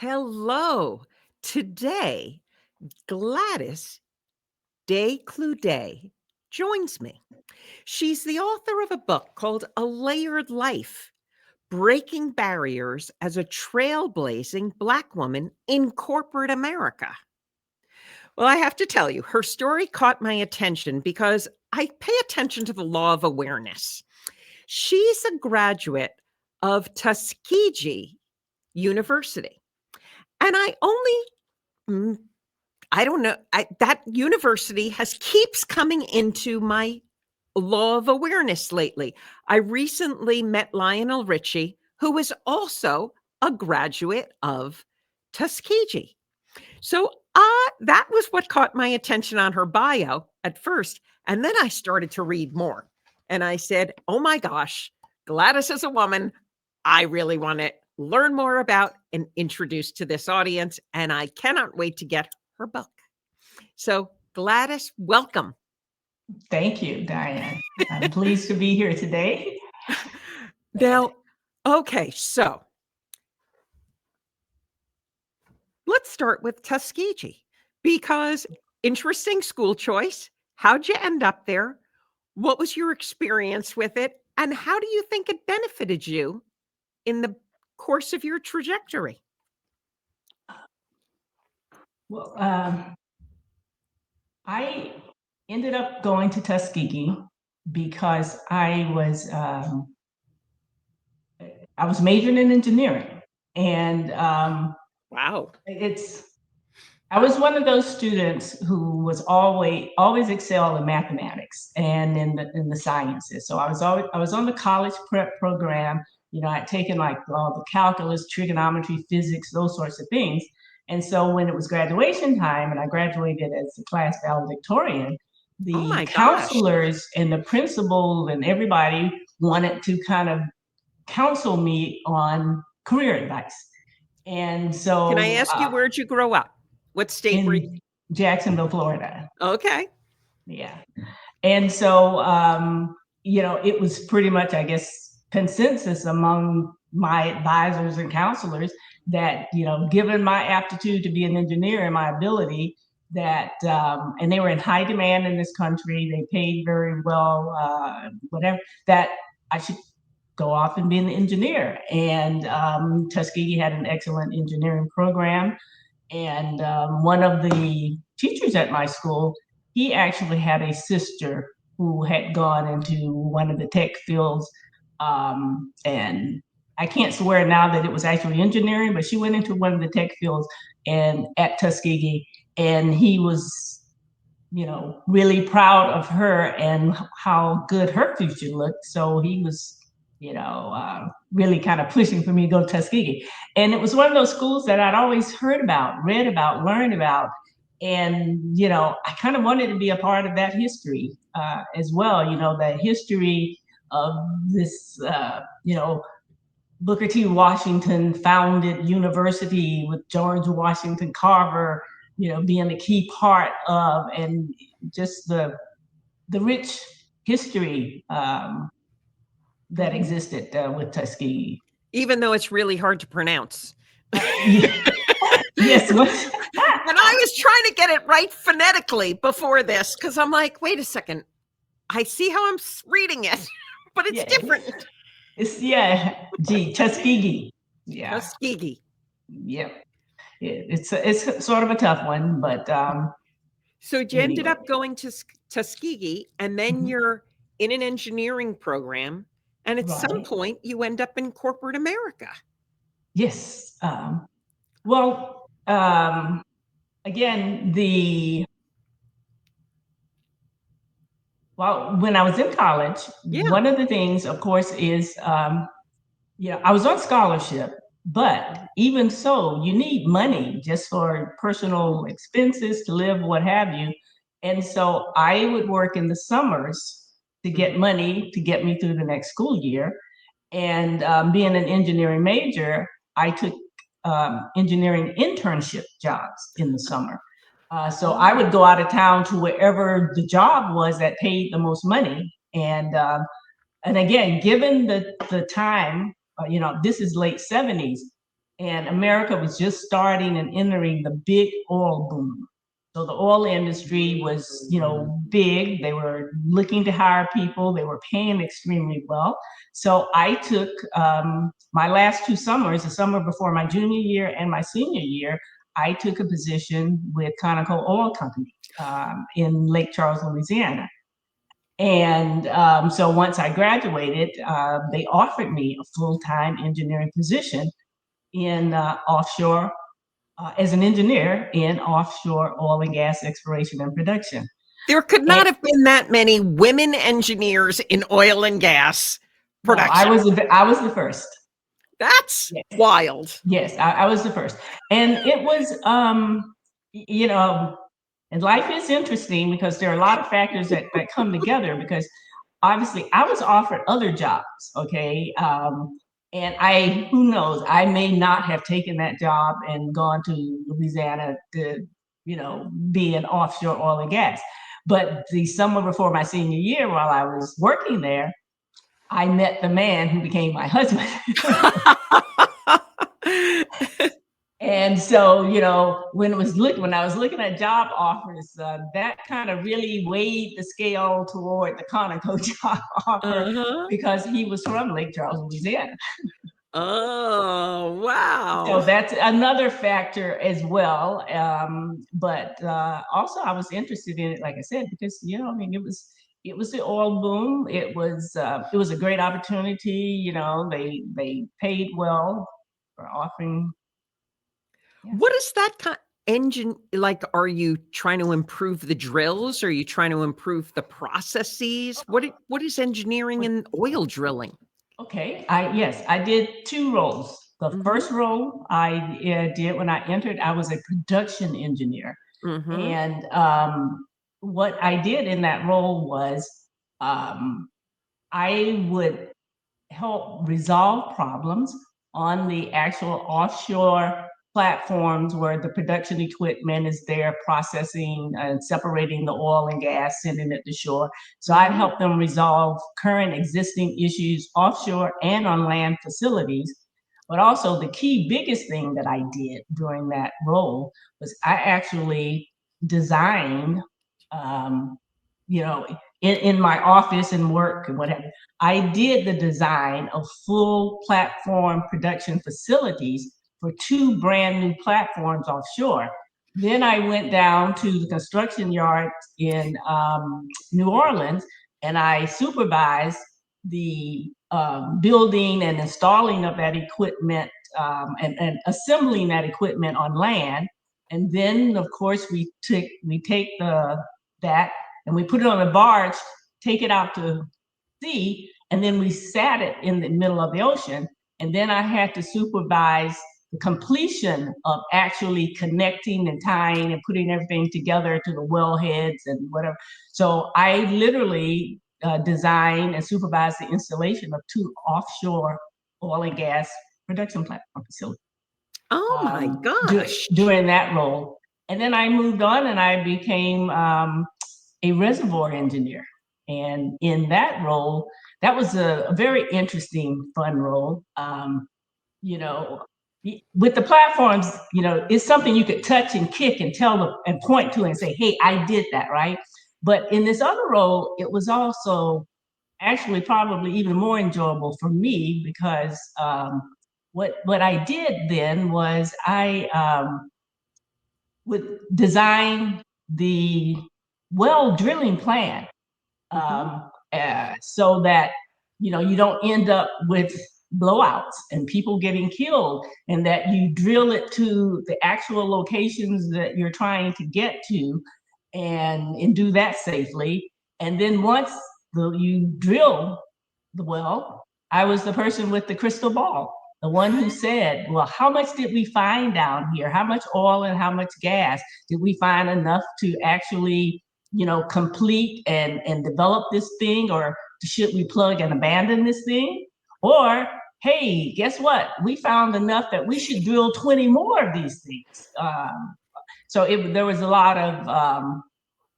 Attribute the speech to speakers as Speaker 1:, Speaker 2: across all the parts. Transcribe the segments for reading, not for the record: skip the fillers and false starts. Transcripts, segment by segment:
Speaker 1: Hello. Today, Gladys DeClouet joins me. She's the author of a book called A Layered Life: Breaking Barriers as a Trailblazing Black Woman in Corporate America. Well, I have to tell you, her story caught my attention because I pay attention to the law of awareness. She's a graduate of Tuskegee University. And I don't know, that university keeps coming into my law of awareness lately. I recently met Lionel Richie, who was also a graduate of Tuskegee. So that was what caught my attention on her bio at first. And then I started to read more. And I said, oh my gosh, Gladys is a woman I really want to learn more about and introduce to this audience. And I cannot wait to get her book. So Gladys, welcome.
Speaker 2: Thank you, Dian. I'm pleased to be here today.
Speaker 1: Now, okay, so let's start with Tuskegee, because interesting school choice. How'd you end up there? What was your experience with it? And how do you think it benefited you in the course of your trajectory?
Speaker 2: Well, I ended up going to Tuskegee because I was majoring in engineering, and
Speaker 1: wow,
Speaker 2: I was one of those students who was always excel in mathematics and in the sciences. So I was on the college prep program. You know, I'd taken like all the calculus, trigonometry, physics, those sorts of things. And so when it was graduation time and I graduated as a class valedictorian, the counselors and the principal and everybody wanted to kind of counsel me on career advice. And so
Speaker 1: can I ask you, where'd you grow up? What state were you?
Speaker 2: In Jacksonville, Florida.
Speaker 1: Okay.
Speaker 2: Yeah. And so, you know, it was pretty much, I guess, consensus among my advisors and counselors that, you know, given my aptitude to be an engineer and my ability, that, and they were in high demand in this country, they paid very well, whatever, that I should go off and be an engineer. And Tuskegee had an excellent engineering program. And one of the teachers at my school, he actually had a sister who had gone into one of the tech fields. And I can't swear now that it was actually engineering, but she went into one of the tech fields and at Tuskegee, and he was, you know, really proud of her and how good her future looked. So he was, you know, really kind of pushing for me to go to Tuskegee. And it was one of those schools that I'd always heard about, read about, learned about. And, you know, I kind of wanted to be a part of that history as well, you know, the history of this, you know, Booker T. Washington founded university with George Washington Carver, you know, being a key part of, and just the rich history that existed with Tuskegee.
Speaker 1: Even though it's really hard to pronounce.
Speaker 2: Yes.
Speaker 1: And I was trying to get it right phonetically before this, because I'm like, wait a second. I see how I'm reading it, but it's different.
Speaker 2: It's Tuskegee. Yeah.
Speaker 1: Tuskegee.
Speaker 2: Yep. It's sort of a tough one, but
Speaker 1: so you ended up going to Tuskegee, and then you're in an engineering program, and at some point you end up in corporate America.
Speaker 2: Yes. Well, again, when I was in college, one of the things, of course, is, you know, I was on scholarship, but even so, you need money just for personal expenses to live, what have you. And so I would work in the summers to get money to get me through the next school year. And being an engineering major, I took engineering internship jobs in the summer. So I would go out of town to wherever the job was that paid the most money. And again, given the time, you know, this is late 70s, and America was just starting and entering the big oil boom. So the oil industry was, big. They were looking to hire people. They were paying extremely well. So I took my last 2 summers, the summer before my junior year and my senior year, I took a position with Conoco Oil Company in Lake Charles, Louisiana. And so once I graduated, they offered me a full-time engineering position in offshore, as an engineer in offshore oil and gas exploration and production.
Speaker 1: There could not have been that many women engineers in oil and gas production.
Speaker 2: No, I was the first.
Speaker 1: That's wild.
Speaker 2: Yes, I was the first. And it was, and life is interesting because there are a lot of factors that come together, because obviously I was offered other jobs, okay? And who knows, I may not have taken that job and gone to Louisiana to, be in offshore oil and gas. But the summer before my senior year, while I was working there, I met the man who became my husband. And so, when I was looking at job offers, that kind of really weighed the scale toward the Conoco job offer, because he was from Lake Charles, Louisiana.
Speaker 1: Oh, wow.
Speaker 2: So that's another factor as well. But also I was interested in it, like I said, because, it was the oil boom. It was a great opportunity. They paid well for offering.
Speaker 1: Yeah. What is that engine like? Are you trying to improve the drills? Are you trying to improve the processes? What is engineering in oil drilling?
Speaker 2: Okay, I did 2 roles. The first role I did when I entered, I was a production engineer. And what I did in that role was I would help resolve problems on the actual offshore platforms where the production equipment is there processing and separating the oil and gas, sending it to shore. So I'd help them resolve current existing issues offshore and on land facilities. But also the key biggest thing that I did during that role was I actually designed, in my office and work and whatever, I did the design of full platform production facilities for 2 brand new platforms offshore. Then I went down to the construction yard in New Orleans, and I supervised the building and installing of that equipment, and assembling that equipment on land. And then, of course, we take that and we put it on a barge, take it out to sea, and then we sat it in the middle of the ocean. And then I had to supervise the completion of actually connecting and tying and putting everything together to the wellheads and whatever. So I literally designed and supervised the installation of 2 offshore oil and gas production platform facilities.
Speaker 1: Oh my gosh.
Speaker 2: During that role. And then I moved on and I became a reservoir engineer. And in that role, that was a very interesting, fun role. With the platforms, it's something you could touch and kick and and point to and say, hey, I did that, right? But in this other role, it was also actually probably even more enjoyable for me, because what I did then was I would design the well drilling plan, so that you don't end up with blowouts and people getting killed, and that you drill it to the actual locations that you're trying to get to, and do that safely. And then once you drill the well, I was the person with the crystal ball, the one who said, well, how much did we find down here? How much oil and how much gas did we find enough to actually, complete and develop this thing? Or should we plug and abandon this thing? Or, hey, guess what? We found enough that we should drill 20 more of these things. So there was a lot of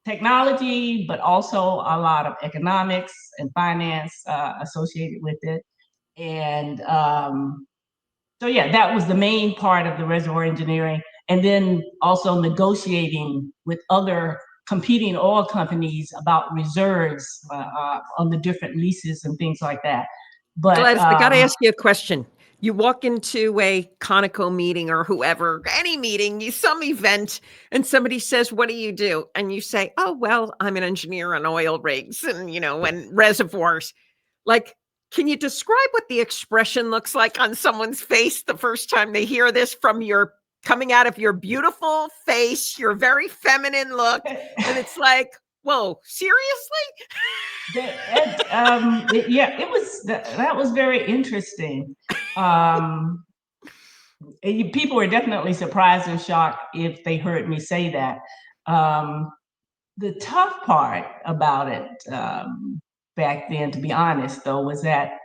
Speaker 2: technology, but also a lot of economics and finance associated with it. And So yeah, that was the main part of the reservoir engineering. And then also negotiating with other competing oil companies about reserves on the different leases and things like that. But
Speaker 1: Gladys, I got to ask you a question. You walk into a Conoco meeting or whoever, any meeting, some event, and somebody says, "What do you do?" And you say, "Oh, well, I'm an engineer on oil rigs and, and reservoirs." Like, can you describe what the expression looks like on someone's face the first time they hear this from your coming out of your beautiful face, your very feminine look? And it's like, whoa, seriously?
Speaker 2: That was very interesting. People were definitely surprised and shocked if they heard me say that. The tough part about it back then, to be honest, though, was that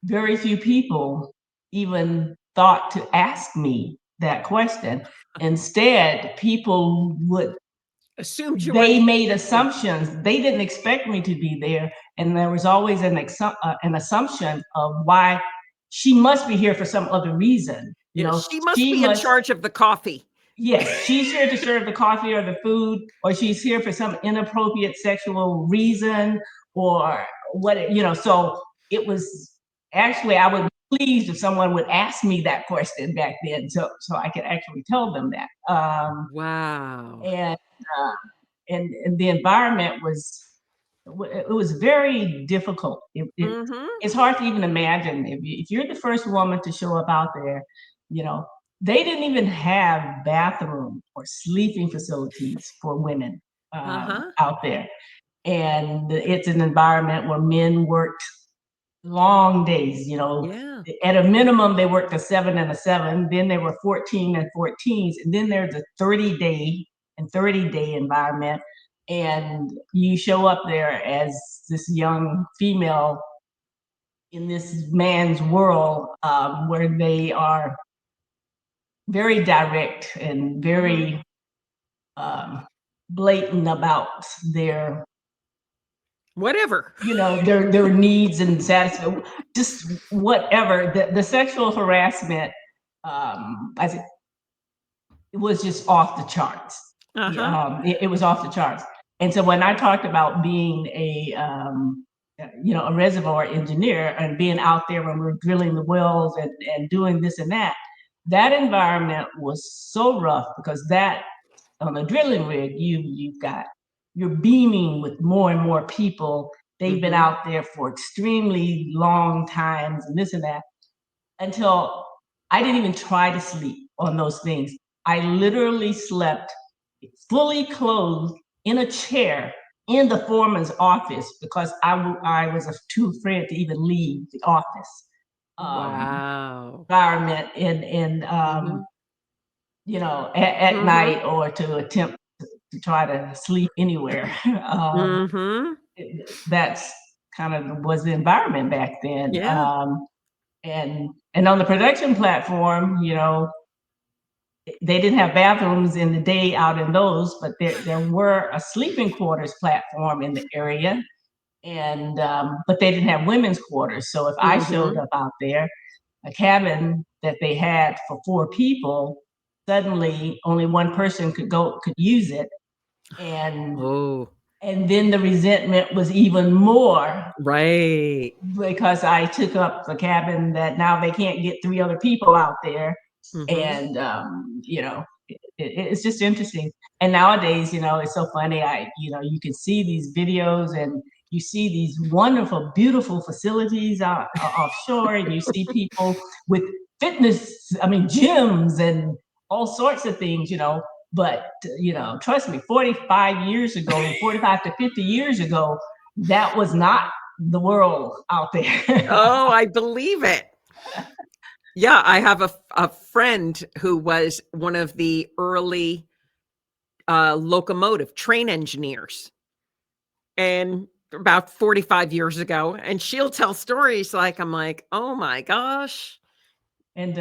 Speaker 2: very few people even thought to ask me that question. Instead, people would
Speaker 1: Assumed you were
Speaker 2: they
Speaker 1: the
Speaker 2: made assumptions. They didn't expect me to be there, and there was always an assumption of why she must be here for some other reason.
Speaker 1: Yeah, she must
Speaker 2: She
Speaker 1: be in
Speaker 2: must.
Speaker 1: charge of the coffee.
Speaker 2: Yes, she's here to serve the coffee or the food, or she's here for some inappropriate sexual reason, or what, So it was actually, I would be pleased if someone would ask me that question back then, so I could actually tell them that.
Speaker 1: Wow.
Speaker 2: And uh, and the environment was very difficult.
Speaker 1: Mhm.
Speaker 2: It's hard to even imagine if you're the first woman to show up out there. You know, they didn't even have bathroom or sleeping facilities for women
Speaker 1: Uh-huh.
Speaker 2: out there, and it's an environment where men worked long days.
Speaker 1: Yeah.
Speaker 2: At a minimum, they worked a 7 and a 7. Then they were 14 and 14s, and then there's a 30-day environment, and you show up there as this young female in this man's world, where they are very direct and
Speaker 1: Mhm.
Speaker 2: very um, blatant about their
Speaker 1: Whatever.
Speaker 2: their needs and satisfaction, just whatever. The sexual harassment, I think, it was just off the charts.
Speaker 1: Uh-huh.
Speaker 2: It was off the charts. And so when I talked about being a reservoir engineer and being out there when we were drilling the wells and doing this and that, that environment was so rough because that on a drilling rig, you're beaming with more and more people. They've been
Speaker 1: Mhm.
Speaker 2: out there for extremely long times and this and that, until I didn't even try to sleep on those things. I literally slept fully clothed in a chair in the foreman's office because I was too afraid to even leave the office
Speaker 1: Wow.
Speaker 2: environment and
Speaker 1: Mhm.
Speaker 2: at
Speaker 1: Mhm.
Speaker 2: night, or to attempt to try to sleep anywhere.
Speaker 1: Mhm.
Speaker 2: That's kind of was the environment back then.
Speaker 1: Yeah.
Speaker 2: And on the production platform, they didn't have bathrooms in the day out in those, but there were a sleeping quarters platform in the area, and but they didn't have women's quarters. So if I showed
Speaker 1: Mhm.
Speaker 2: up out there, a cabin that they had for 4 people, suddenly only one person could use it, and
Speaker 1: Oh,
Speaker 2: then the resentment was even more
Speaker 1: right.
Speaker 2: because I took up the cabin that now they can't get 3 other people out there,
Speaker 1: Mhm.
Speaker 2: and it's just interesting. And nowadays, it's so funny. You can see these videos and you see these wonderful, beautiful facilities out offshore, and you see people with fitness, I mean, gyms and all sorts of things. But trust me, 45 years ago, 45 to 50 years ago, that was not the world out there.
Speaker 1: Oh, I believe it. Yeah, I have a friend who was one of the early, locomotive train engineers, and about 45 years ago, and she'll tell stories like I'm like, "Oh my gosh."
Speaker 2: And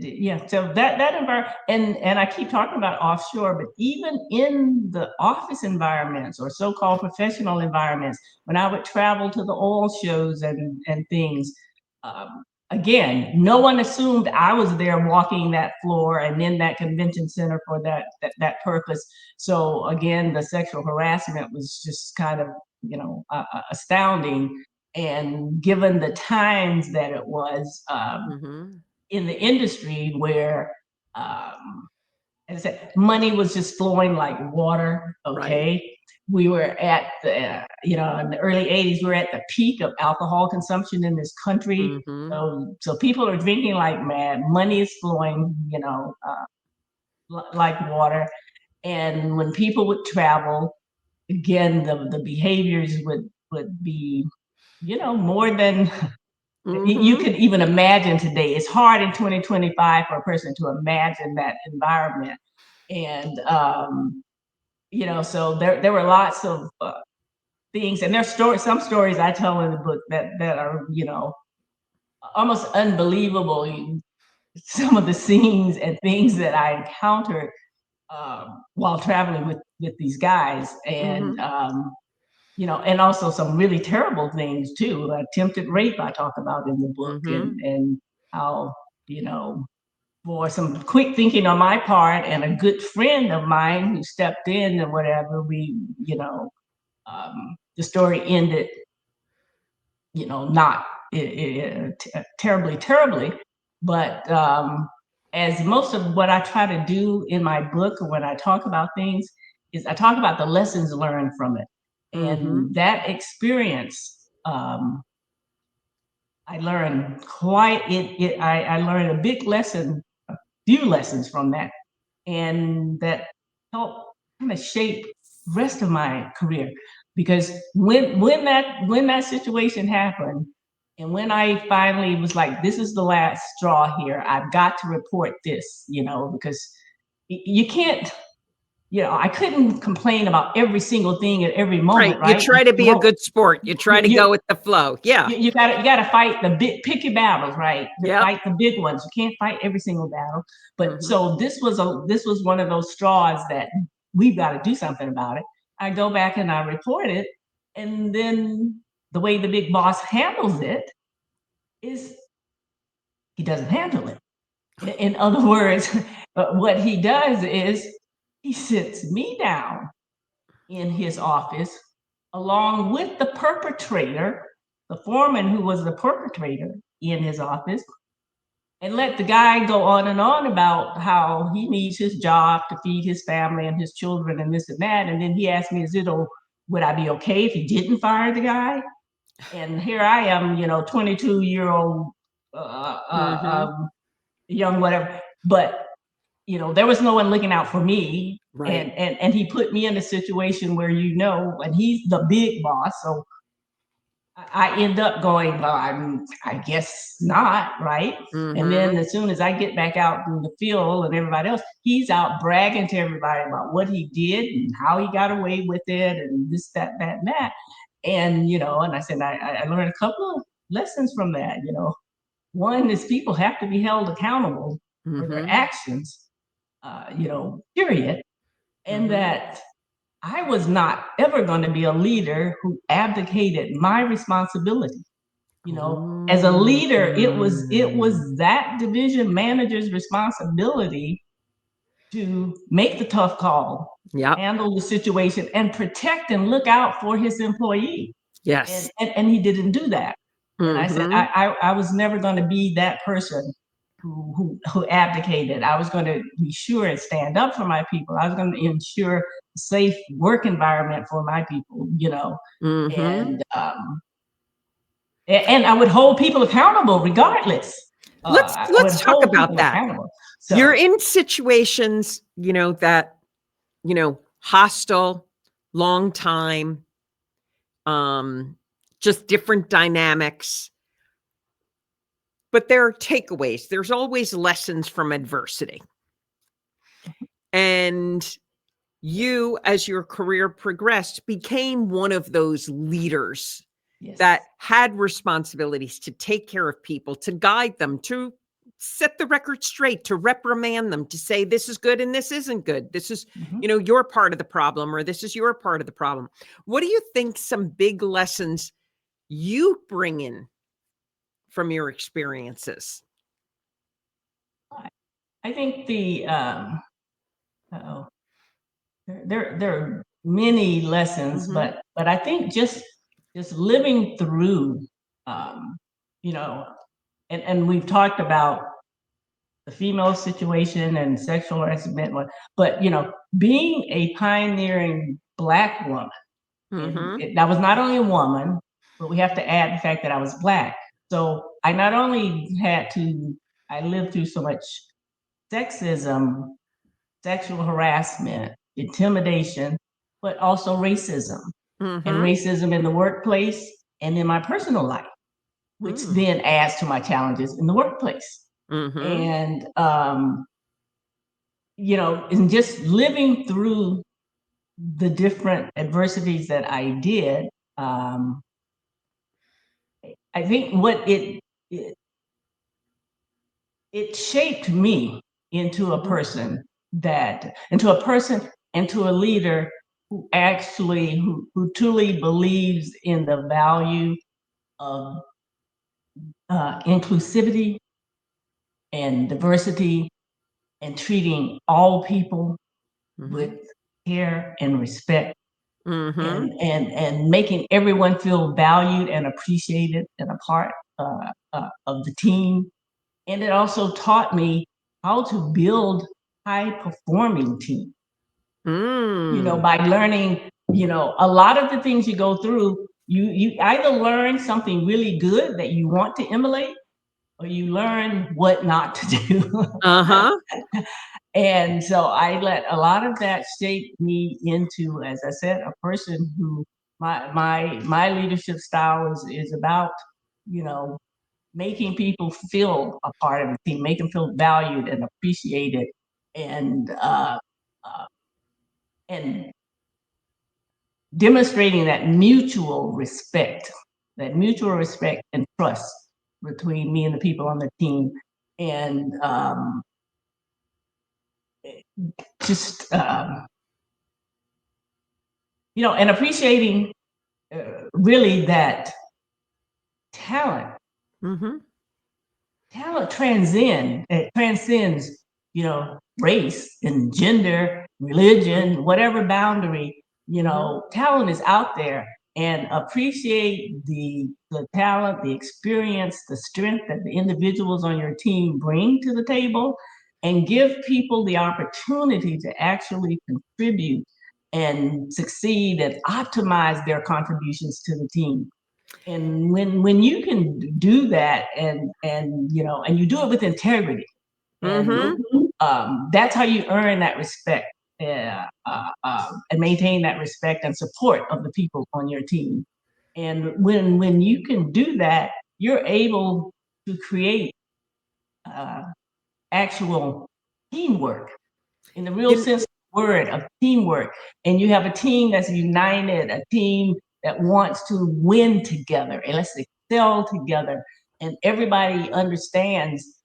Speaker 2: yeah, so that environment, and I keep talking about offshore, but even in the office environments or so-called professional environments, when I would travel to the oil shows and things, um, again, no one assumed I was there walking that floor and in that convention center for that purpose. So again, the sexual harassment was just kind of, astounding. And given the times that it was in the industry where, as I said, money was just flowing like water. Okay.
Speaker 1: Right.
Speaker 2: We were at the, in the early 80s, we were at the peak of alcohol consumption in this country. So people are drinking like mad. Money is flowing, like water. And when people would travel, again, the behaviors would be, more than you could even imagine today. It's hard in 2025 for a person to imagine that environment. And, so there were lots of things, and there's some stories I tell in the book that are, almost unbelievable. Some of the scenes and things that I encountered while traveling with these guys, and and also some really terrible things too. Attempted rape I talk about in the book, and how, for some quick thinking on my part and a good friend of mine who stepped in and whatever, we, the story ended, not terribly, but as most of what I try to do in my book or when I talk about things is I talk about the lessons learned from it. And that experience, I learned I learned a big lesson, a few lessons from that, and that helped kind of shape the rest of my career. Because when that situation happened, and when I finally was like, this is the last straw here, I've got to report this, because you can't, I couldn't complain about every single thing at every moment, right?
Speaker 1: You try to be a good sport. You try to go with the flow. Yeah.
Speaker 2: You gotta fight pick your battles, right?
Speaker 1: Yeah.
Speaker 2: Fight the big ones. You can't fight every single battle. But so this was one of those straws that we've got to do something about it. I go back and I report it, and then the way the big boss handles it is he doesn't handle it. In other words, what he does is he sits me down in his office along with the perpetrator, the foreman who was the perpetrator in his office, and let the guy go on and on about how he needs his job to feed his family and his children and this and that. And then he asked me, would I be okay if he didn't fire the guy? And here I am, 22-year-old young whatever, but there was no one looking out for me.
Speaker 1: Right.
Speaker 2: And he put me in a situation where, and he's the big boss. So I end up going, well, I guess not, right? And then as soon as I get back out in the field and everybody else, he's out bragging to everybody about what he did and how he got away with it and this, that, and that. And, and I said, I learned a couple of lessons from that. One is people have to be held accountable for their actions, period. And that I was not ever going to be a leader who abdicated my responsibility. As a leader, it was that division manager's responsibility to make the tough call, handle the situation, and protect and look out for his employee.
Speaker 1: Yes.
Speaker 2: And he didn't do that. And I said, I was never going to be that person who abdicated. I was going to be sure and stand up for my people. I was going to ensure a safe work environment for my people, and I would hold people accountable regardless.
Speaker 1: Let's talk about that. So, you're in situations, that, hostile, long time, just different dynamics. But there are takeaways. There's always lessons from adversity. And you, as your career progressed, became one of those leaders that had responsibilities to take care of people, to guide them, to set the record straight, to reprimand them, to say, this is good and this isn't good. This is, your part of the problem, or this is your part of the problem. What do you think some big lessons you bring in from your experiences?
Speaker 2: I think there are many lessons,
Speaker 1: Mhm.
Speaker 2: but I think just living through, you know, and we've talked about the female situation and sexual harassment, but being a pioneering Black woman, and
Speaker 1: Mhm.
Speaker 2: I was not only a woman, but we have to add the fact that I was Black. So I not only I lived through so much sexism, sexual harassment, intimidation, but also racism, and
Speaker 1: Mhm.
Speaker 2: racism in the workplace and in my personal life, which
Speaker 1: Mm.
Speaker 2: then adds to my challenges in the workplace.
Speaker 1: Mhm.
Speaker 2: And and just living through the different adversities that I did, um, I think it it shaped me into a
Speaker 1: Mhm.
Speaker 2: person into a leader who truly believes in the value of inclusivity and diversity, and treating all people with
Speaker 1: Mhm.
Speaker 2: care and respect,
Speaker 1: Mhm.
Speaker 2: and making everyone feel valued and appreciated and a part of the team. And it also taught me how to build high performing teams,
Speaker 1: Mm.
Speaker 2: by learning, a lot of the things you go through, you either learn something really good that you want to emulate, or you learn what not to do.
Speaker 1: Uh-huh.
Speaker 2: And so I let a lot of that shape me into, as I said, a person who my leadership style is about, you know, making people feel a part of the team, make them feel valued and appreciated, and uh, and demonstrating that mutual respect and trust between me and the people on the team, and just and appreciating really that talent
Speaker 1: Mhm.
Speaker 2: it transcends, race and gender, religion, whatever boundary.
Speaker 1: Mhm.
Speaker 2: Talent is out there, and appreciate the talent, the experience, the strength that the individuals on your team bring to the table, and give people the opportunity to actually contribute and succeed and optimize their contributions to the team. And when you can do that, and you do it with integrity, and
Speaker 1: Mhm.
Speaker 2: that's how you earn that respect, and maintain that respect and support of the people on your team. And when you can do that, you're able to create uh, actual teamwork in the real
Speaker 1: You
Speaker 2: sense of the word, of teamwork. And you have a team that's united, a team that wants to win together, and let's excel together. And everybody understands,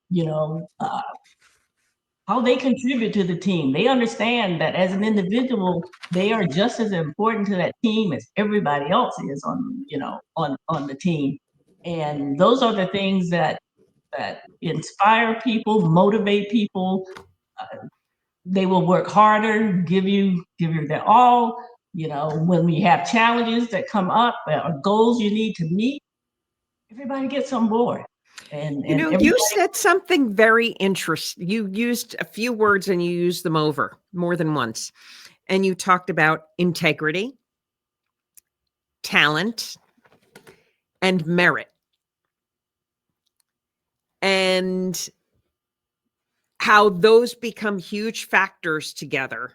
Speaker 2: how they contribute to the team. They understand that as an individual, they are just as important to that team as everybody else is on the team. And those are the things that inspire people, motivate people. They will work harder, give you their all. When we have challenges that come up, or goals you need to meet, everybody gets on board, and
Speaker 1: you
Speaker 2: everybody.
Speaker 1: said something very interesting. You used a few words and you used them over more than once. And you talked about integrity, talent, and merit. And how those become huge factors together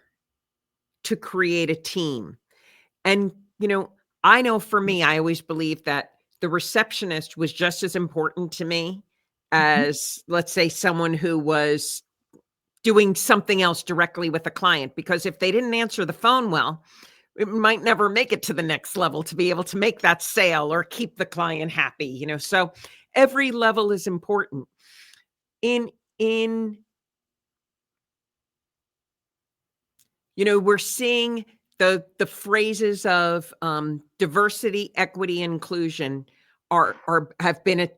Speaker 1: to create a team. And, I know for me, I always believed that the receptionist was just as important to me
Speaker 2: Mhm.
Speaker 1: as, let's say, someone who was doing something else directly with a client. Because if they didn't answer the phone well, it might never make it to the next level to be able to make that sale or keep the client happy, So every level is important. In we're seeing the phrases of diversity, equity, inclusion are have been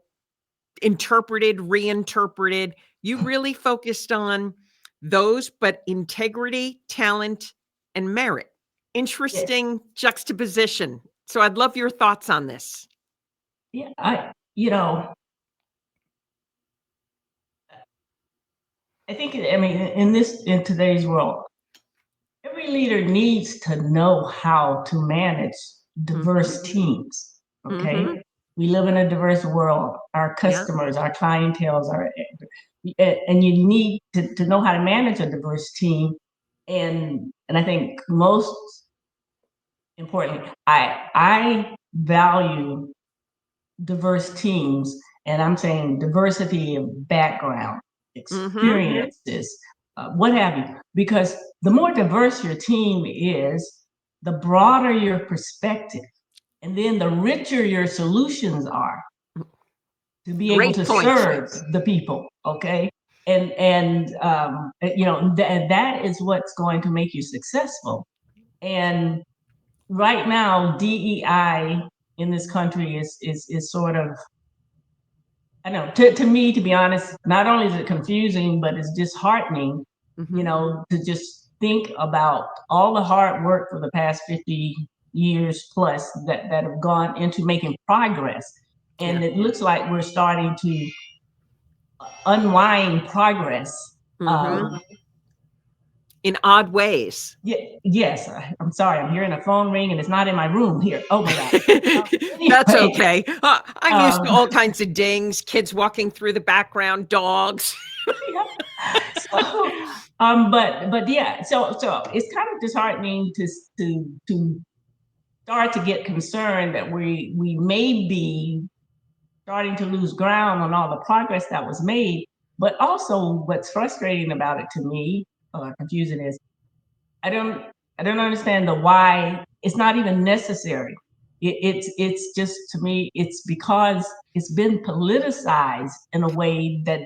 Speaker 1: interpreted, reinterpreted. You really focused on those, but integrity, talent, and merit. Interesting juxtaposition. So I'd love your thoughts on this.
Speaker 2: Yeah, I think, I mean, in today's world, every leader needs to know how to manage diverse teams. Okay. We live in a diverse world. Our customers, our clientels are, and you need to know how to manage a diverse team. And I think most importantly, I value diverse teams, and I'm saying diversity of background, experiences, what have you, because the more diverse your team is, the broader your perspective, and then the richer your solutions are to be able to serve the people. Okay. And that is what's going to make you successful. And right now, DEI in this country is sort of, I know, to me, to be honest, not only is it confusing, but it's disheartening, to just think about all the hard work for the past 50 years plus that have gone into making progress. And it looks like we're starting to unwind progress.
Speaker 1: In odd ways.
Speaker 2: Yes, I'm sorry. I'm hearing a phone ring and it's not in my room here. Oh my God.
Speaker 1: Anyway, that's okay. I'm used to all kinds of dings, kids walking through the background, dogs.
Speaker 2: But yeah, so it's kind of disheartening to start to get concerned that we may be starting to lose ground on all the progress that was made. But also, what's frustrating about it to me, confusing, is I don't understand the why. It's not even necessary. It's just, to me, it's because it's been politicized in a way that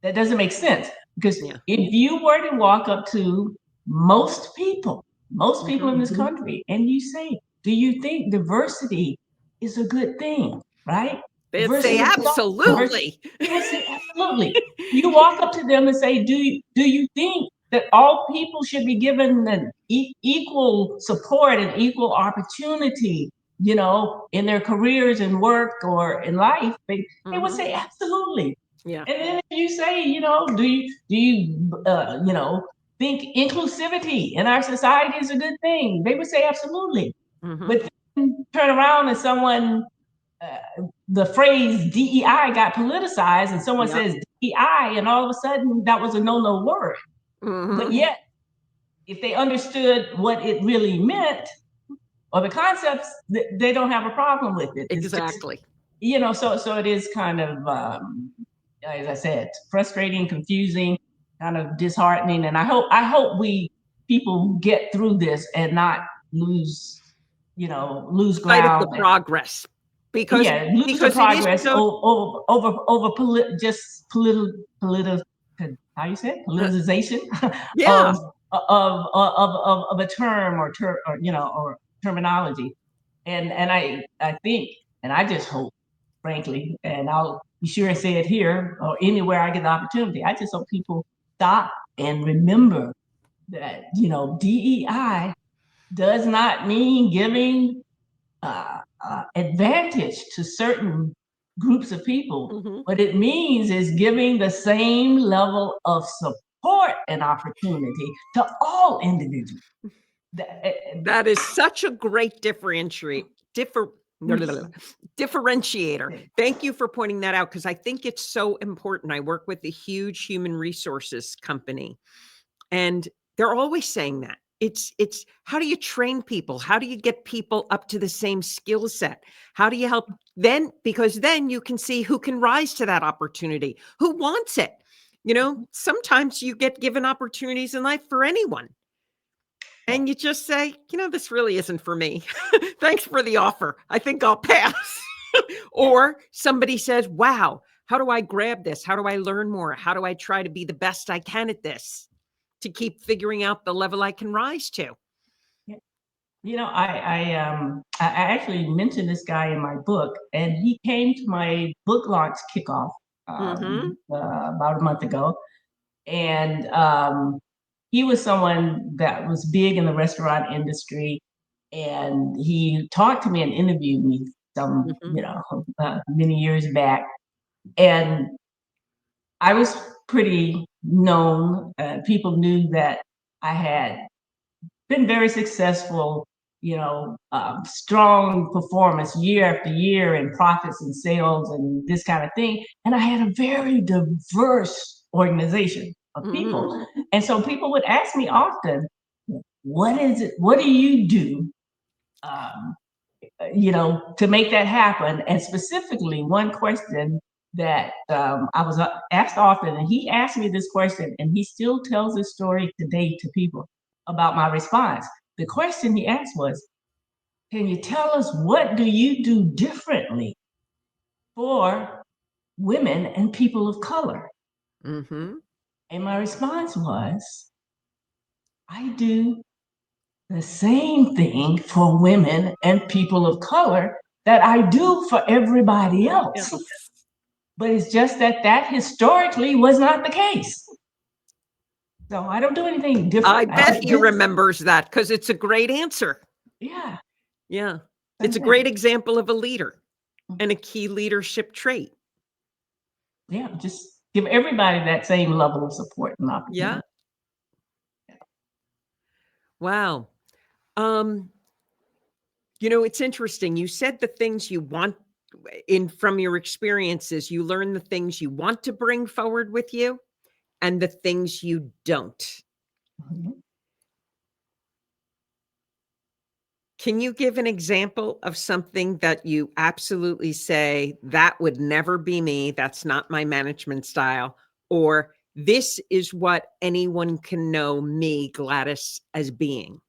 Speaker 2: doesn't make sense. Because if you were to walk up to most people in this country, and you say, "Do you think diversity is a good thing?" Right?
Speaker 1: They'd say absolutely.
Speaker 2: They would say absolutely. You walk up to them and say, "Do you think that all people should be given an equal support and equal opportunity, in their careers and work or in life?" They would say absolutely.
Speaker 1: Yeah.
Speaker 2: And then if you say, do you think inclusivity in our society is a good thing? They would say absolutely. But then turn around and someone, the phrase DEI got politicized, and someone says DEI, and all of a sudden that was a no word. But yet, if they understood what it really meant, or the concepts, they don't have a problem with it.
Speaker 1: Exactly.
Speaker 2: So it is kind of, as I said, frustrating, confusing, kind of disheartening. And I hope people get through this and not lose ground.
Speaker 1: Sight of the progress. Because
Speaker 2: lose the progress over political, how you say it? Politicization of a term or terminology. And I think, and I just hope, frankly, and I'll be sure and say it here or anywhere I get the opportunity, I just hope people stop and remember that, DEI does not mean giving advantage to certain groups of people. What it means is giving the same level of support and opportunity to all individuals.
Speaker 1: That is such a great differentiator. Thank you for pointing that out, because I think it's so important. I work with a huge human resources company, and they're always saying that. It's how do you train people? How do you get people up to the same skill set? How do you help then? Because then you can see who can rise to that opportunity, who wants it. Sometimes you get given opportunities in life for anyone. And you just say, this really isn't for me. Thanks for the offer. I think I'll pass. Or somebody says, wow, how do I grab this? How do I learn more? How do I try to be the best I can at this to keep figuring out the level I can rise to?
Speaker 2: I actually mentioned this guy in my book, and he came to my book launch kickoff about a month ago, and he was someone that was big in the restaurant industry, and he talked to me and interviewed me many years back, and I was pretty known. People knew that I had been very successful, strong performance year after year in profits and sales and this kind of thing. And I had a very diverse organization of people. And so people would ask me often, what is it? What do you do? To make that happen. And specifically, one question that I was asked often, and he asked me this question, and he still tells this story today to people about my response. The question he asked was, can you tell us what do you do differently for women and people of color? And my response was, I do the same thing for women and people of color that I do for everybody else. Yes. But it's just that historically was not the case. So I don't do anything different.
Speaker 1: I bet he remembers that because it's a great answer.
Speaker 2: Yeah.
Speaker 1: Yeah. It's a great example of a leader and a key leadership trait.
Speaker 2: Yeah. Just give everybody that same level of support and opportunity.
Speaker 1: Yeah. Wow. It's interesting. You said the things you want from your experiences, you learn the things you want to bring forward with you and the things you don't. Can you give an example of something that you absolutely say, that would never be me, that's not my management style, or this is what anyone can know me, Gladys, as being?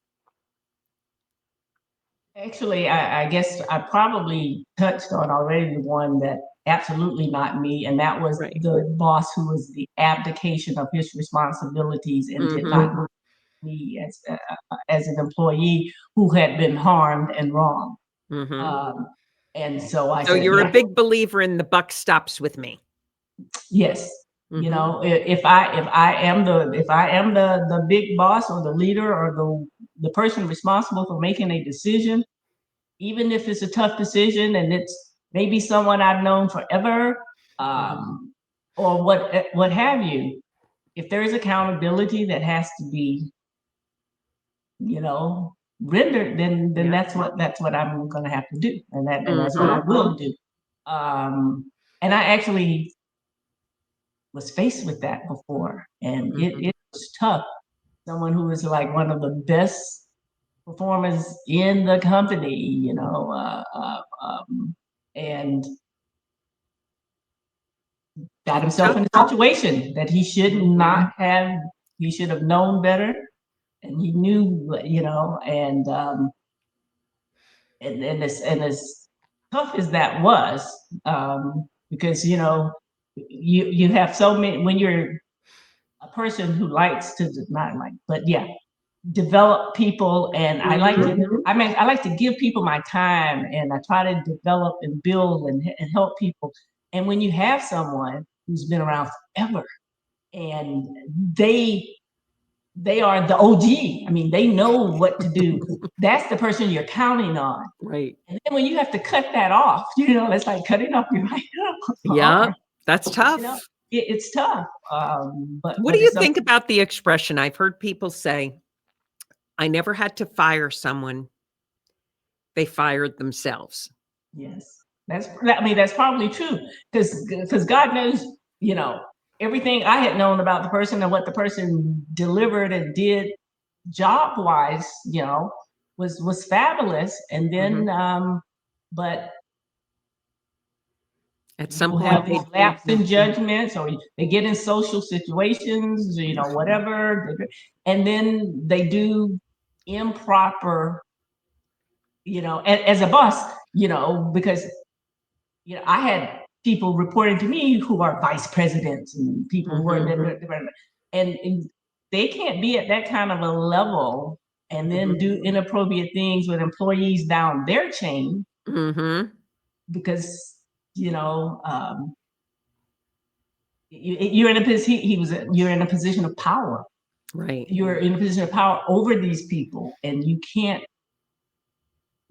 Speaker 2: Actually, I guess I probably touched on already the one that absolutely not me, and that was the boss who was the abdication of his responsibilities and did not move me as an employee who had been harmed and wronged. And so I said,
Speaker 1: you're a big believer in the buck stops with me.
Speaker 2: Yes. If I am the big boss or the leader or the person responsible for making a decision, even if it's a tough decision and it's maybe someone I've known forever, or what have you, if there is accountability that has to be, rendered, then that's what I'm going to have to do, and that's what I will do. And I actually was faced with that before, and it was tough. Someone who was like one of the best performers in the company, and got himself in a situation that he should not have. He should have known better, and he knew, and as tough as that was, because you have so many when you're a person who likes to not like, but yeah, develop people, and I like to give people my time, and I try to develop and build and help people. And when you have someone who's been around forever and they are the OG, I mean, they know what to do. That's the person you're counting on.
Speaker 1: Right.
Speaker 2: And then when you have to cut that off, it's like cutting off your right arm.
Speaker 1: Yeah, that's tough.
Speaker 2: It's tough.
Speaker 1: But what do you think about the expression? I've heard people say, I never had to fire someone. They fired themselves.
Speaker 2: Yes. That's probably true, because God knows, everything I had known about the person and what the person delivered and did job wise, was fabulous. And then, but
Speaker 1: at some point
Speaker 2: have these lapse in judgments, or they get in social situations, whatever, and then they do improper, as a boss, because I had people reporting to me who are vice presidents and people who are different, and they can't be at that kind of a level and then do inappropriate things with employees down their chain because, you know, you're in a position, you're in a position of power.
Speaker 1: Right.
Speaker 2: You're in a position of power over these people, and you can't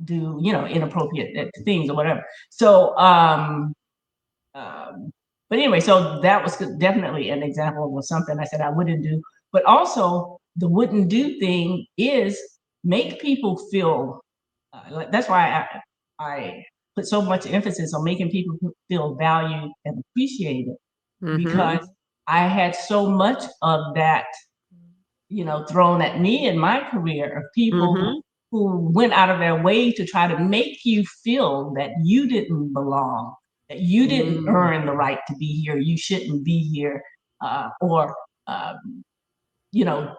Speaker 2: do, you know, inappropriate things or whatever. So, but anyway, so that was definitely an example of something I said I wouldn't do. But also, the wouldn't do thing is make people feel. That's why I put so much emphasis on making people feel valued and appreciated, because I had so much of that, you know, thrown at me in my career of people who went out of their way to try to make you feel that you didn't belong, that you didn't earn the right to be here, you shouldn't be here, or you know.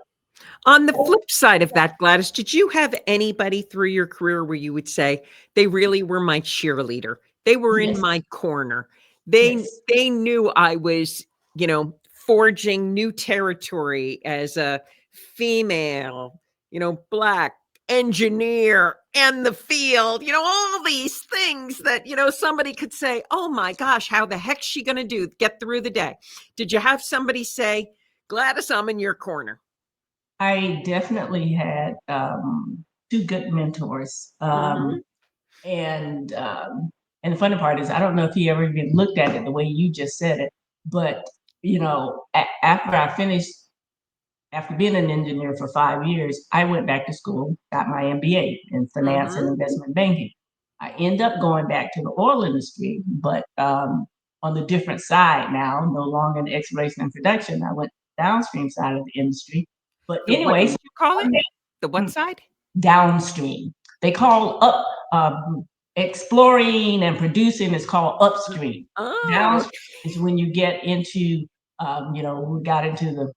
Speaker 1: On the flip side of that, Gladys, did you have anybody through your career where you would say they really were my cheerleader? They were in my corner. They knew I was, you know, forging new territory as a female, you know, Black engineer in the field, you know, all these things that, you know, somebody could say, oh my gosh, how the heck's she going to do get through the day? Did you have somebody say, Gladys, I'm in your corner?
Speaker 2: I definitely had two good mentors. And the funny part is, I don't know if he ever even looked at it the way you just said it, but you know, after I finished, after being an engineer for 5 years, I went back to school, got my MBA in finance and investment banking. I end up going back to the oil industry, but on the different side now, no longer in exploration and production. I went downstream side of the industry. But anyway,
Speaker 1: what did you call it? The what side?
Speaker 2: Downstream. They call up exploring and producing is called upstream. Downstream is when you get into, you know, we got into the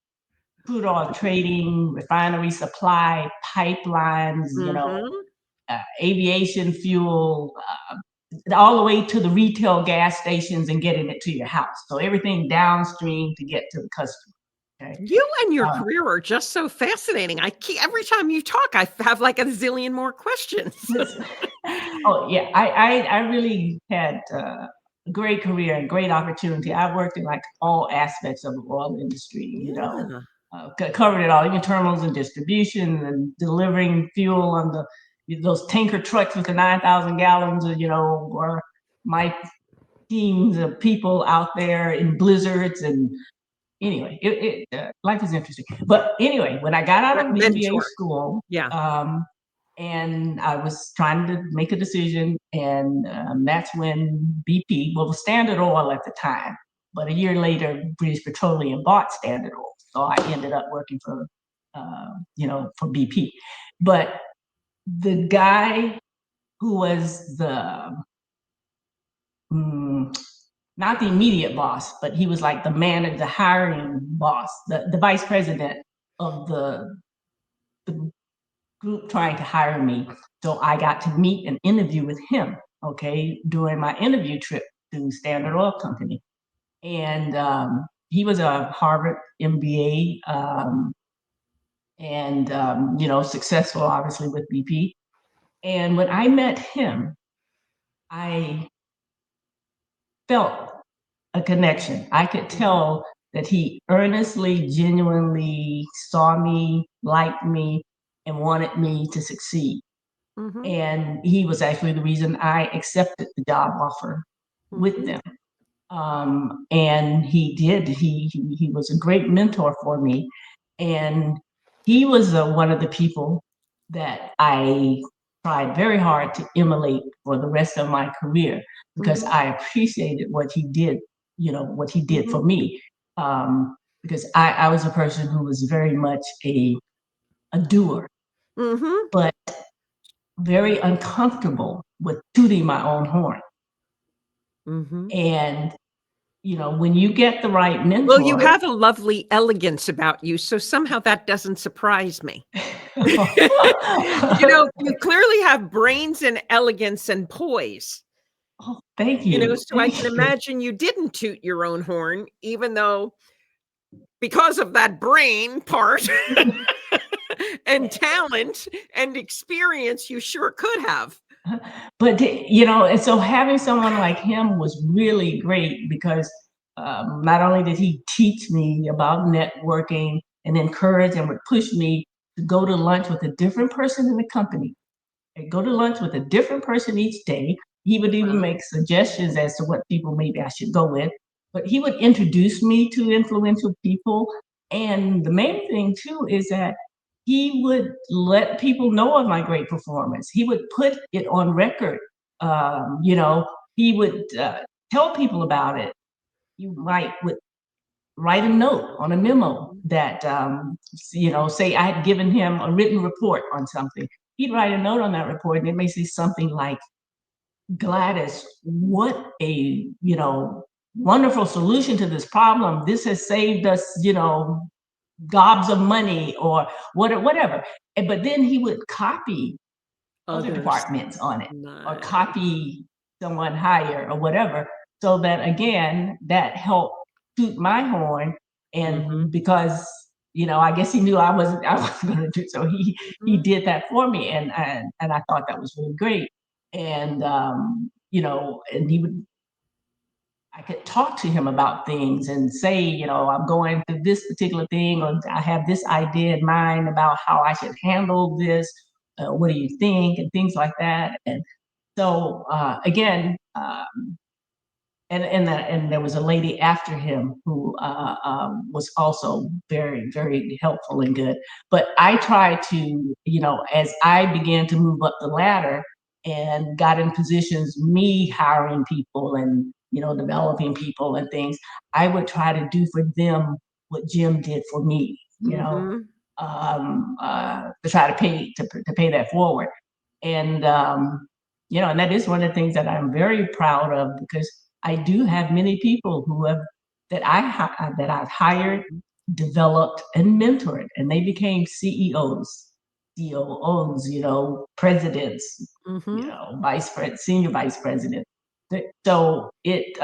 Speaker 2: crude oil trading, refinery supply, pipelines, you know, aviation fuel, all the way to the retail gas stations and getting it to your house. So everything downstream to get to the customer. Okay.
Speaker 1: You and your career are just so fascinating. Every time you talk, I have like a zillion more questions.
Speaker 2: Oh yeah, I really had a great career and great opportunity. I worked in like all aspects of the oil industry, you know, covered it all, even terminals and distribution and delivering fuel on those tanker trucks with the 9,000 gallons, you know, or my teams of people out there in blizzards. And anyway, life is interesting. But anyway, when I got out of MBA school, and I was trying to make a decision, and that's when BP, well, Standard Oil at the time, but a year later, British Petroleum bought Standard Oil. So I ended up working for, you know, for BP. But the guy who was not the immediate boss, but he was like the manager, the hiring boss, the vice president of the group trying to hire me. So I got to meet and interview with him, okay, during my interview trip to Standard Oil Company. And he was a Harvard MBA, and you know, successful obviously with BP. And when I met him, I felt a connection. I could tell that he earnestly, genuinely saw me, liked me, and wanted me to succeed. And he was actually the reason I accepted the job offer with them. And he did. He was a great mentor for me, and he was one of the people that I tried very hard to emulate for the rest of my career, because I appreciated what he did. You know, what he did for me, because I was a person who was very much a doer, but very uncomfortable with tooting my own horn. And you know, when you get the right mentor.
Speaker 1: Well, you have a lovely elegance about you, so somehow that doesn't surprise me. You know, you clearly have brains and elegance and poise.
Speaker 2: Oh, thank you.
Speaker 1: You know, so I can imagine you didn't toot your own horn, even though because of that brain part, and talent and experience, you sure could have.
Speaker 2: But and so having someone like him was really great because not only did he teach me about networking and encourage and would push me to go to lunch with a different person in the company, and go to lunch with a different person each day. He would even make suggestions as to what people maybe I should go with, but he would introduce me to influential people. And the main thing too is that he would let people know of my great performance. He would put it on record. He would tell people about it. You might would write a note on a memo that say I had given him a written report on something. He'd write a note on that report, and it may say something like, Gladys, what a wonderful solution to this problem. This has saved us, gobs of money or whatever. But then he would copy other departments on it, or copy someone higher or whatever, so that again that helped toot my horn. And because I guess he knew I wasn't going to do it, so he did that for me, and I thought that was really great. And and I could talk to him about things and say, I'm going through this particular thing, or I have this idea in mind about how I should handle this. What do you think? And things like that. And so again, and there was a lady after him who was also very, very helpful and good. But I tried to, as I began to move up the ladder and got in positions, me hiring people and developing people and things, I would try to do for them what Jim did for me, to try to pay that forward. And and that is one of the things that I'm very proud of, because I do have many people that I've hired, developed, and mentored, and they became CEOs, COOs, presidents, senior vice president. So that's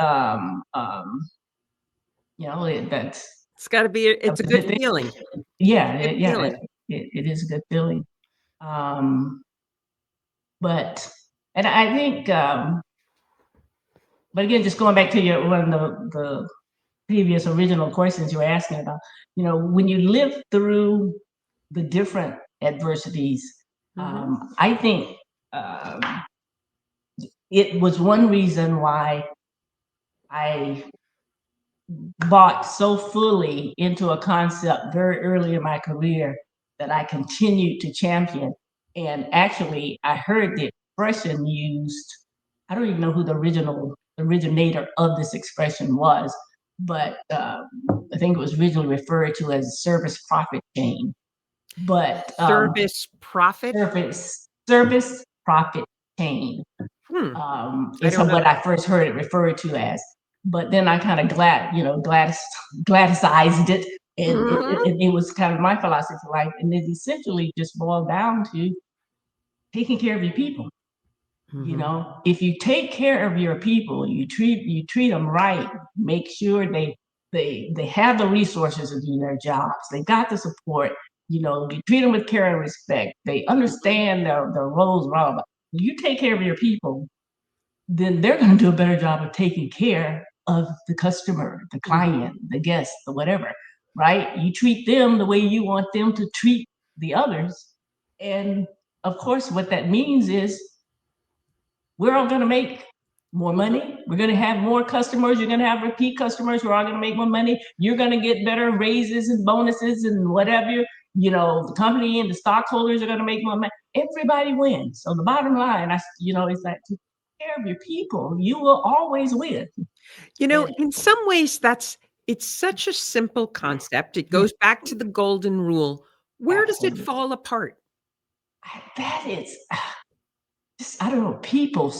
Speaker 1: It's got to be. It's a good feeling.
Speaker 2: Yeah, it is a good feeling. But I think, but again, just going back to one of the previous original questions you were asking about, when you live through the different adversities, I think it was one reason why I bought so fully into a concept very early in my career that I continued to champion. And actually, I heard the expression used. I don't even know who the originator of this expression was, but I think it was originally referred to as service profit chain. But
Speaker 1: service profit
Speaker 2: chain is what I first heard it referred to as. But then I kind of Gladysized it, and it was kind of my philosophy of life, and it essentially just boiled down to taking care of your people. If you take care of your people, you treat them right, make sure they have the resources to do their jobs, they got the support, you treat them with care and respect, they understand their roles. You take care of your people, then they're going to do a better job of taking care of the customer, the client, the guest, the whatever, right? You treat them the way you want them to treat the others. And of course, what that means is we're all going to make more money. We're going to have more customers. You're going to have repeat customers. We're all going to make more money. You're going to get better raises and bonuses and whatever. The company and the stockholders are going to make more money. Everybody wins. So the bottom line, is that to take care of your people, you will always win.
Speaker 1: In some ways, it's such a simple concept. It goes back to the golden rule. Where does it fall apart?
Speaker 2: That is, I don't know, people.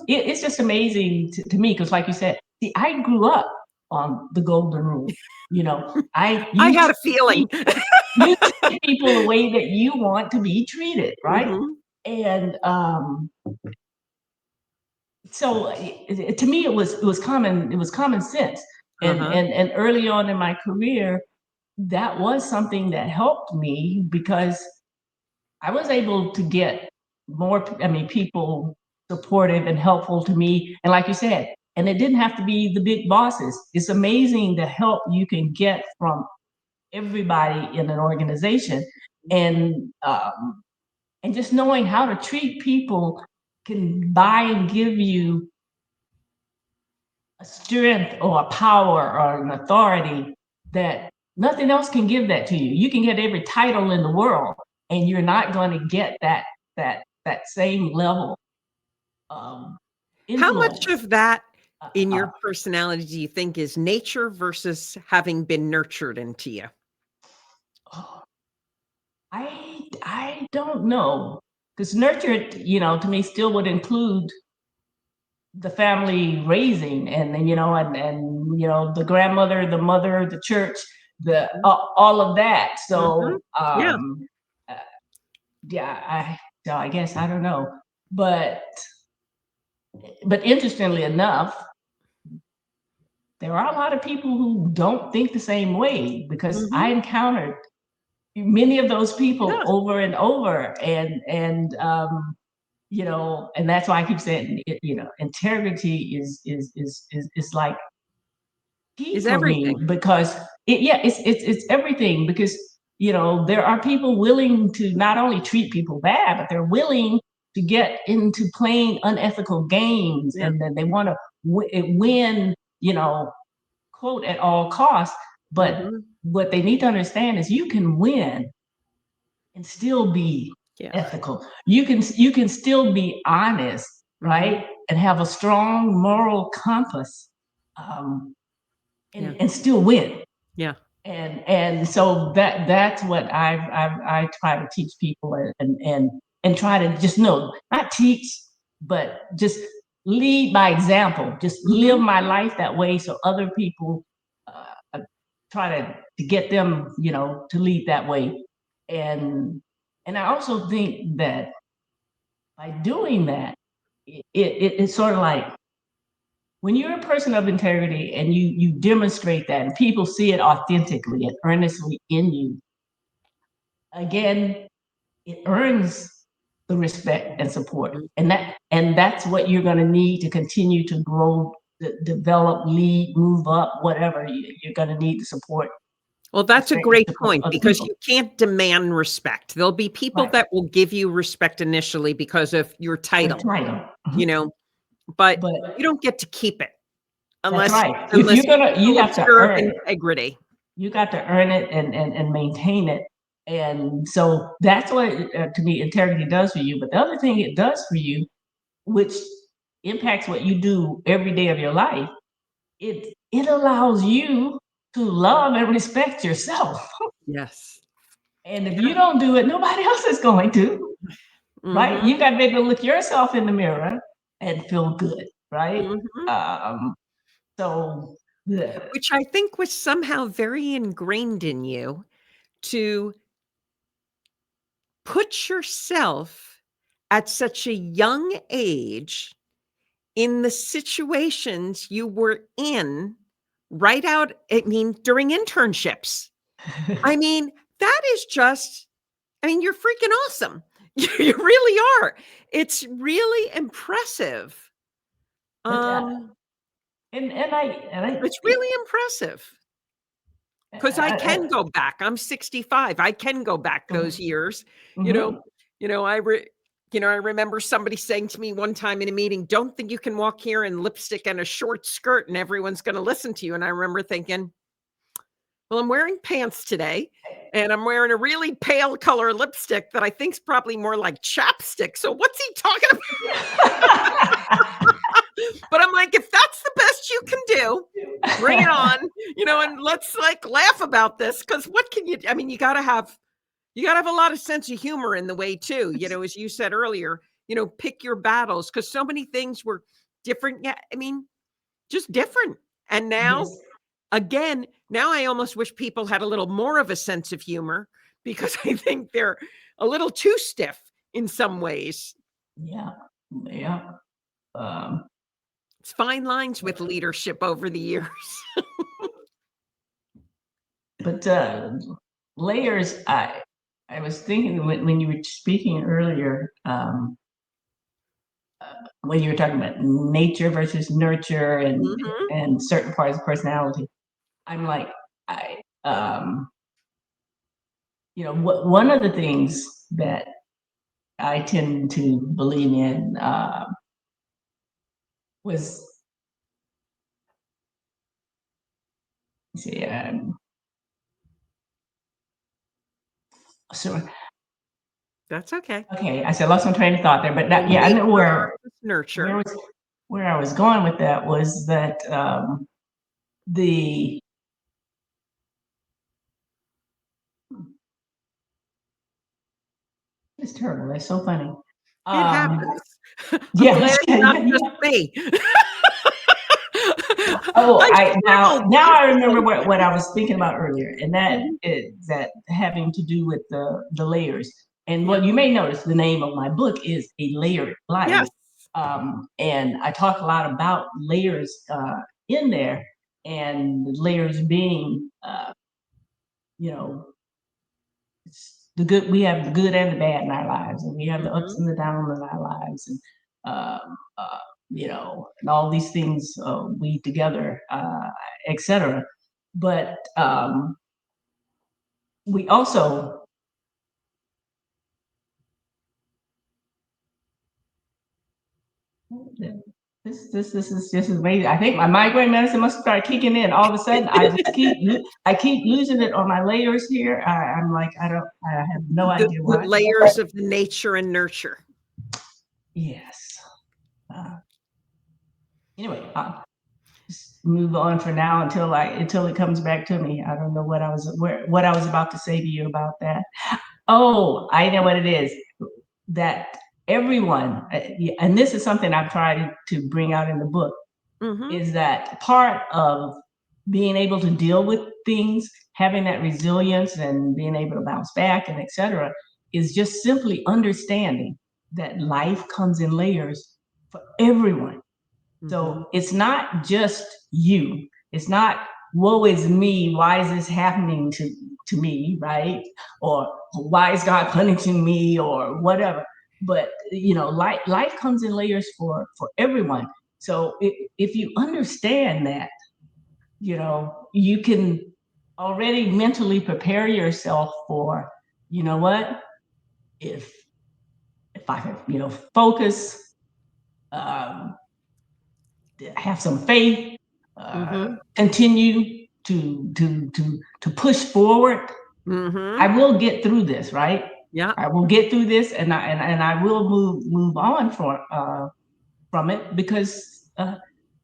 Speaker 2: It's just amazing to me, because like you said, see, I grew up on the golden rule. I
Speaker 1: had a feeling.
Speaker 2: You treat people the way that you want to be treated, right? And so to me, it was common sense. And early on in my career, that was something that helped me, because I was able to get more, people supportive and helpful to me. And like you said, and it didn't have to be the big bosses. It's amazing the help you can get from everybody in an organization. And just knowing how to treat people can buy and give you a strength or a power or an authority that nothing else can give that to you. You can get every title in the world, and you're not going to get that same level of
Speaker 1: How much
Speaker 2: influence.
Speaker 1: of that in your personality do you think is nature versus having been nurtured into you?
Speaker 2: I don't know, because nurtured, to me still would include the family raising, and the grandmother, the mother, the church, the all of that. So
Speaker 1: Yeah.
Speaker 2: I guess I don't know, but interestingly enough, there are a lot of people who don't think the same way, because I encountered many of those people over and over, and and that's why I keep saying, integrity is like key
Speaker 1: Is
Speaker 2: for me,
Speaker 1: everything.
Speaker 2: because it's everything, because there are people willing to not only treat people bad, but they're willing to get into playing unethical games,
Speaker 1: Yeah.
Speaker 2: and then they want to win, quote, at all costs. But what they need to understand is you can win and still be ethical. You can still be honest, right? And have a strong moral compass, and still win.
Speaker 1: Yeah.
Speaker 2: And so that's what I try to teach people, and try to just not teach, but just lead by example. Just live my life that way, so other people try to get them, to lead that way. And I also think that by doing that, it's sort of like, when you're a person of integrity and you demonstrate that, and people see it authentically and earnestly in you, again, it earns the respect and support. And that's what you're going to need to continue to grow, develop, lead, move up, whatever. You're going to need the support.
Speaker 1: Well, that's a great point, because
Speaker 2: people.
Speaker 1: you can't demand respect. There'll be people that will give you respect initially because of your title, but you don't get to keep it unless
Speaker 2: If you're gonna, you have to
Speaker 1: observe
Speaker 2: earn it.
Speaker 1: integrity.
Speaker 2: You got to earn it and maintain it. And so that's what, to me, integrity does for you. But the other thing it does for you, which impacts what you do every day of your life, it allows you to love and respect yourself.
Speaker 1: Yes.
Speaker 2: And if you don't do it, nobody else is going to, right? You got to be able to look yourself in the mirror and feel good, right? So,
Speaker 1: which I think was somehow very ingrained in you, to put yourself at such a young age in the situations you were in during internships. That is just, you're freaking awesome. You really are. It's really impressive. It's really impressive. Because I can go back. I'm 65. I can go back those years. I remember somebody saying to me one time in a meeting, "Don't think you can walk here in lipstick and a short skirt and everyone's going to listen to you." And I remember thinking, well, I'm wearing pants today, and I'm wearing a really pale color lipstick that I think's probably more like chapstick. So what's he talking about? But I'm like, if that's the best you can do, bring it on, and let's laugh about this, because what can you, you gotta have a lot of sense of humor in the way too, as you said earlier, pick your battles, because so many things were different. Yeah. Just different. And now, again, now I almost wish people had a little more of a sense of humor, because I think they're a little too stiff in some ways.
Speaker 2: Yeah.
Speaker 1: It's fine lines with leadership over the years.
Speaker 2: But layers, I was thinking when you were speaking earlier, when you were talking about nature versus nurture
Speaker 1: Mhm.
Speaker 2: and certain parts of personality, I'm like, I one of the things that I tend to believe in was see, so
Speaker 1: That's okay.
Speaker 2: okay, I said lost my train of thought there, but
Speaker 1: So
Speaker 2: that, yeah, I know
Speaker 1: nature versus
Speaker 2: where
Speaker 1: nurture.
Speaker 2: was where I was going with that was that the it's terrible. That's so funny.
Speaker 1: It
Speaker 2: Um,
Speaker 1: happens. I'm
Speaker 2: yeah,
Speaker 1: glad it's not
Speaker 2: yeah.
Speaker 1: just me.
Speaker 2: Oh,
Speaker 1: I
Speaker 2: I
Speaker 1: scribbled
Speaker 2: now I remember
Speaker 1: something.
Speaker 2: what I was thinking about earlier, and that
Speaker 1: Mhm.
Speaker 2: is that having to do with the layers. And
Speaker 1: Yeah.
Speaker 2: what you may notice, the name of my book is A Layered Life,
Speaker 1: Yes.
Speaker 2: and I talk a lot about layers in there, and the layers being, you know, the good. We have the good and the bad in our lives, and we have the ups
Speaker 1: Mhm.
Speaker 2: and the downs in our lives, and and all these things weave together, etc. But we also this is amazing. I think my migraine medicine must start kicking in. All of a sudden, I keep losing it on my layers here. I'm like I have no
Speaker 1: The
Speaker 2: idea
Speaker 1: the
Speaker 2: why.
Speaker 1: layers of the nature and nurture.
Speaker 2: Yes. Uh, anyway, just move on for now until it comes back to me. I don't know what I was about to say to you about that. Oh, I know what it is. That everyone, yeah, and this is something I've tried to bring out in the book,
Speaker 1: Mhm.
Speaker 2: is that part of being able to deal with things, having that resilience and being able to bounce back and etc., is just simply understanding that life comes in layers for everyone.
Speaker 1: Mhm.
Speaker 2: So it's not just you. It's not woe is me. Why is this happening to me, right? Or why is God punishing me, or whatever. But life comes in layers for everyone. So if you understand that, you can already mentally prepare yourself for, you know what, if I can, focus, um, have some faith,
Speaker 1: Mhm.
Speaker 2: continue to push forward. I
Speaker 1: Mhm.
Speaker 2: will get through this, right?
Speaker 1: Yeah.
Speaker 2: I will get through this, and I will move on from it, because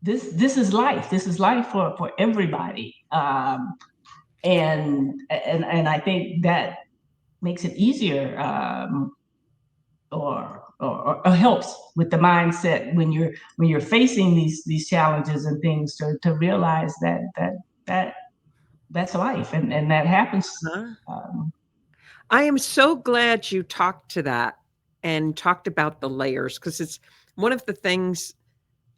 Speaker 2: this is life. This is life for everybody, and I think that makes it easier, or helps with the mindset when you're facing these challenges and things, to realize that that's life, and that happens.
Speaker 1: Huh?
Speaker 2: Um,
Speaker 1: I am so glad you talked to that and talked about the layers because it's one of the things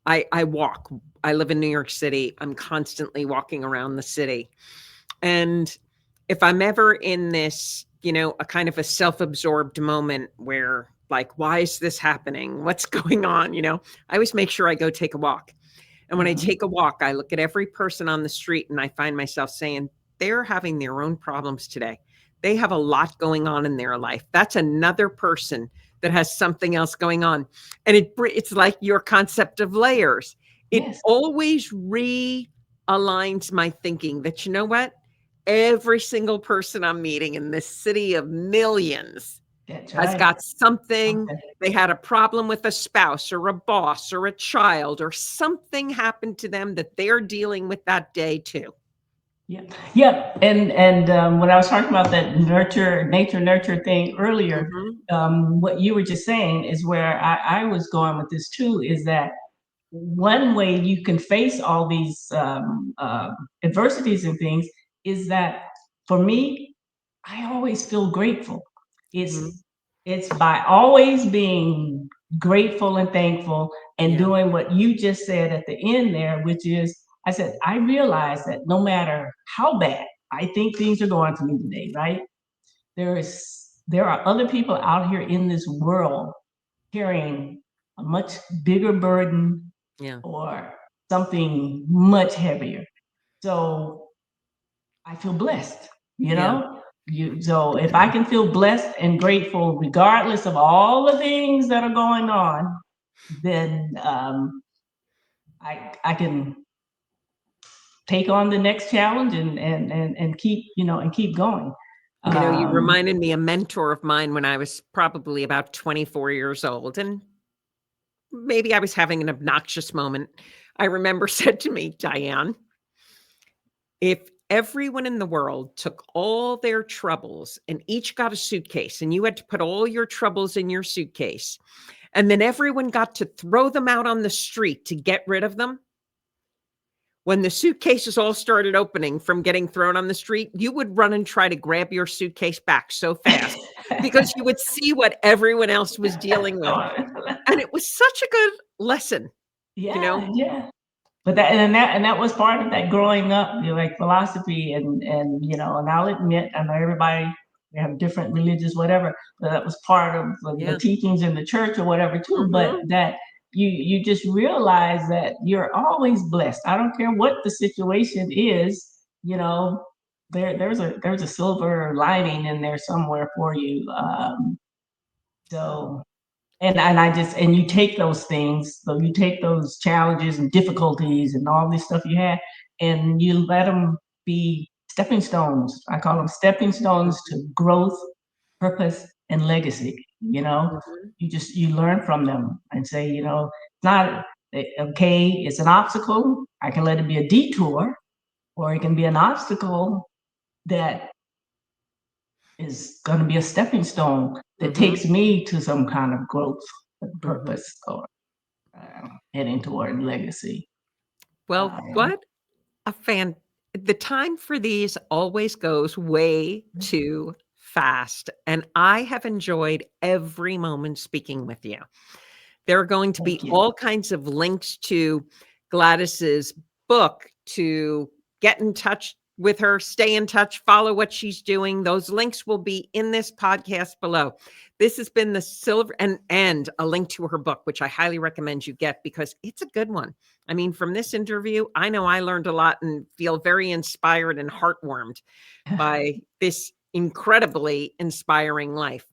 Speaker 1: I walk. I live in New York City. I'm constantly walking around the city. And if I'm ever in this, a kind of a self-absorbed moment where like, why is this happening? What's going on? I always make sure I go take a walk. And when I
Speaker 2: mhm.
Speaker 1: take a walk, I look at every person on the street and I find myself saying, they're having their own problems today. They have a lot going on in their life. That's another person that has something else going on. And it's like your concept of layers. It
Speaker 2: Yes,
Speaker 1: always realigns my thinking that, you know what? Every single person I'm meeting in this city of millions
Speaker 2: that's
Speaker 1: has
Speaker 2: right.
Speaker 1: got something.
Speaker 2: Okay.
Speaker 1: They had a problem with a spouse or a boss or a child, or something happened to them that they're dealing with that day too.
Speaker 2: Yeah, yeah, and when I was talking about that nature nurture thing earlier,
Speaker 1: Mhm,
Speaker 2: what you were just saying is where I was going with this too. Is that one way you can face all these adversities and things is that, for me, I always feel grateful.
Speaker 1: mhm.
Speaker 2: It's by always being grateful and thankful, and
Speaker 1: Yeah,
Speaker 2: doing what you just said at the end there, which is, I said, I realize that no matter how bad I think things are going for me today, right? There is there are other people out here in this world carrying a much bigger burden or something much heavier. So I feel blessed, you know? So if I can feel blessed and grateful, regardless of all the things that are going on, then I can take on the next challenge and keep, and keep going.
Speaker 1: You reminded me a mentor of mine when I was probably about 24 years old, and maybe I was having an obnoxious moment. I remember said to me, Diane, if everyone in the world took all their troubles and each got a suitcase, and you had to put all your troubles in your suitcase, and then everyone got to throw them out on the street to get rid of them, when the suitcases all started opening from getting thrown on the street, you would run and try to grab your suitcase back so fast because you would see what everyone else was dealing with. And it was such a good lesson.
Speaker 2: Yeah. But that was part of that growing up, like philosophy and I'll admit, I know everybody, they have different religious, whatever, but that was part of the teachings in the church or whatever too. But that you just realize that you're always blessed. I don't care what the situation is, there's a silver lining in there somewhere for you. So and you take those things, so you take those challenges and difficulties and all this stuff you have, and you let them be stepping stones. I call them stepping stones to growth, purpose, and legacy. You learn from them and say, it's not okay. It's an obstacle. I can let it be a detour, or it can be an obstacle that is going to be a stepping stone that takes me to some kind of growth, purpose, or heading toward legacy.
Speaker 1: Well, what a fan. The time for these always goes way too fast. And I have enjoyed every moment speaking with you. There are going to be all kinds of links to Gladys's book, to get in touch with her, stay in touch, follow what she's doing. Those links will be in this podcast below. This has been the silver and a link to her book, which I highly recommend you get because it's a good one. I mean, from this interview, I know I learned a lot and feel very inspired and heartwarmed by this incredibly inspiring life.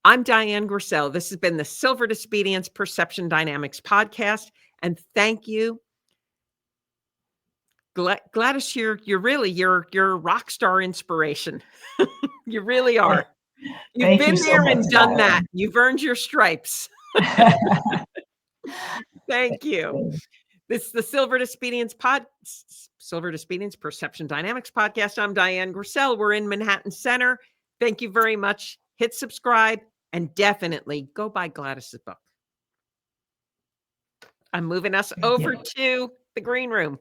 Speaker 1: I'm Diane Grissel. This has been the Silver Disobedience Perception Dynamics podcast. And thank you. Gladys, you're really your rock star inspiration. You really are. You've been there and done that. You've earned your stripes. Thank you. This is the Silver Disobedience Perception Dynamics podcast. I'm Diane Grissel. We're in Manhattan Center. Thank you very much. Hit subscribe and definitely go buy Gladys's book. I'm moving us over to the green room.